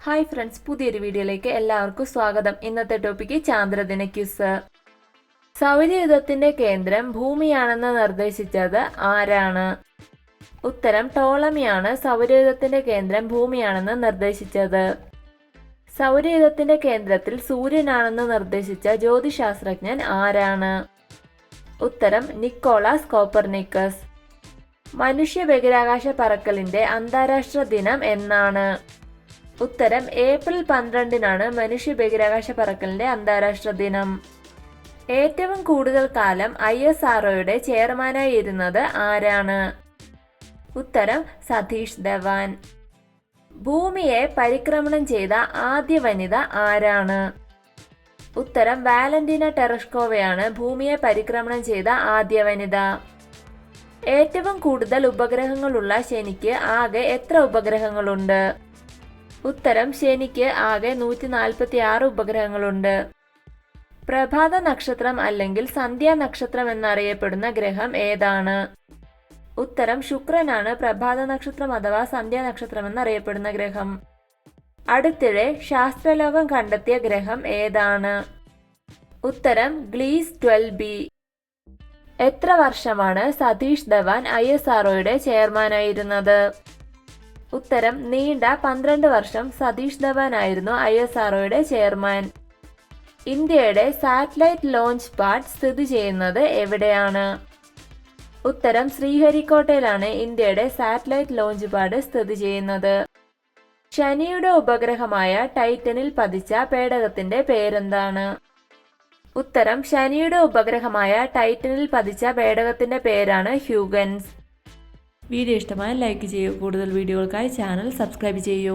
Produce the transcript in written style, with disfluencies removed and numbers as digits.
Hi friends, പുതിയൊരു വീഡിയോയിലേക്ക് എല്ലാവർക്കും സ്വാഗതം. ഇന്നത്തെ ടോപ്പിക്ക് ചാന്ദ്രദിന ക്വിസ്. സൗരയൂഥത്തിന്റെ കേന്ദ്രം ഭൂമിയാണെന്ന് നിർദ്ദേശിച്ചത് ആരാണ്? ഉത്തരം ടോളമിയാണ് സൗരയൂഥത്തിന്റെ കേന്ദ്രം ഭൂമിയാണെന്ന് നിർദ്ദേശിച്ചത്. സൗരയൂഥത്തിന്റെ കേന്ദ്രത്തിൽ സൂര്യനാണെന്ന് നിർദ്ദേശിച്ച ജ്യോതിശാസ്ത്രജ്ഞൻ ആരാണ്? ഉത്തരം നിക്കോളാസ് കോപ്പർനിക്കസ്. മനുഷ്യ ബഹിരാകാശ പറക്കലിന്റെ അന്താരാഷ്ട്ര ദിനം എന്നാണ്? ഉത്തരം ഏപ്രിൽ 12-നാണ് മനുഷ്യ ബഹിരാകാശ പറക്കലിന്റെ അന്താരാഷ്ട്ര ദിനം. ഏറ്റവും കൂടുതൽ കാലം ISROയുടെ ചെയർമാനായി ഇരുന്നത് ആരാണ്? ഉത്തരം സതീഷ് ധവാൻ. ഭൂമിയെ പരിക്രമണം ചെയ്ത ആദ്യ വനിത ആരാണ്? ഉത്തരം വാലന്റീന ടെറഷ്കോവയാണ് ഭൂമിയെ പരിക്രമണം ചെയ്ത ആദ്യ വനിത. ഏറ്റവും കൂടുതൽ ഉപഗ്രഹങ്ങളുള്ള ശനിക്ക് ആകെ എത്ര ഉപഗ്രഹങ്ങളുണ്ട്? ഉത്തരം ശനിക്ക് ആകെ 146 ഉപഗ്രഹങ്ങളുണ്ട്. പ്രഭാത നക്ഷത്രം അല്ലെങ്കിൽ സന്ധ്യാ നക്ഷത്രം എന്നറിയപ്പെടുന്ന ഗ്രഹം ഏതാണ്? ഉത്തരം ശുക്രനാണ് പ്രഭാത നക്ഷത്രം അഥവാ സന്ധ്യാ നക്ഷത്രം എന്നറിയപ്പെടുന്ന ഗ്രഹം. അടുത്തിടെ ശാസ്ത്രലോകം കണ്ടെത്തിയ ഗ്രഹം ഏതാണ്? ഉത്തരം ഗ്ലീസ് 12b. എത്ര വർഷമാണ് സതീഷ് ധവാൻ ISROയുടെ ചെയർമാനായിരുന്നത്? ഉത്തരം നീണ്ട 12 വർഷം സതീഷ് ധവാൻ ആയിരുന്നു ISROയുടെ ചെയർമാൻ. ഇന്ത്യയുടെ സാറ്റലൈറ്റ് ലോഞ്ച് പാഡ് സ്ഥിതി ചെയ്യുന്നത് എവിടെയാണ്? ഉത്തരം ശ്രീഹരിക്കോട്ടയിലാണ് ഇന്ത്യയുടെ സാറ്റലൈറ്റ് ലോഞ്ച് പാഡ് സ്ഥിതി ചെയ്യുന്നത്. ശനിയുടെ ഉപഗ്രഹമായ ടൈറ്റനിൽ പതിച്ച പേടകത്തിന്റെ പേരെന്താണ്? ഉത്തരം ശനിയുടെ ഉപഗ്രഹമായ ടൈറ്റനിൽ പതിച്ച പേടകത്തിന്റെ പേരാണ് ഹ്യൂഗൻസ്. വീഡിയോ ഇഷ്ടമായ ലൈക്ക് ചെയ്യൂ. കൂടുതൽ വീഡിയോകൾക്കായി ചാനൽ സബ്സ്ക്രൈബ് ചെയ്യൂ.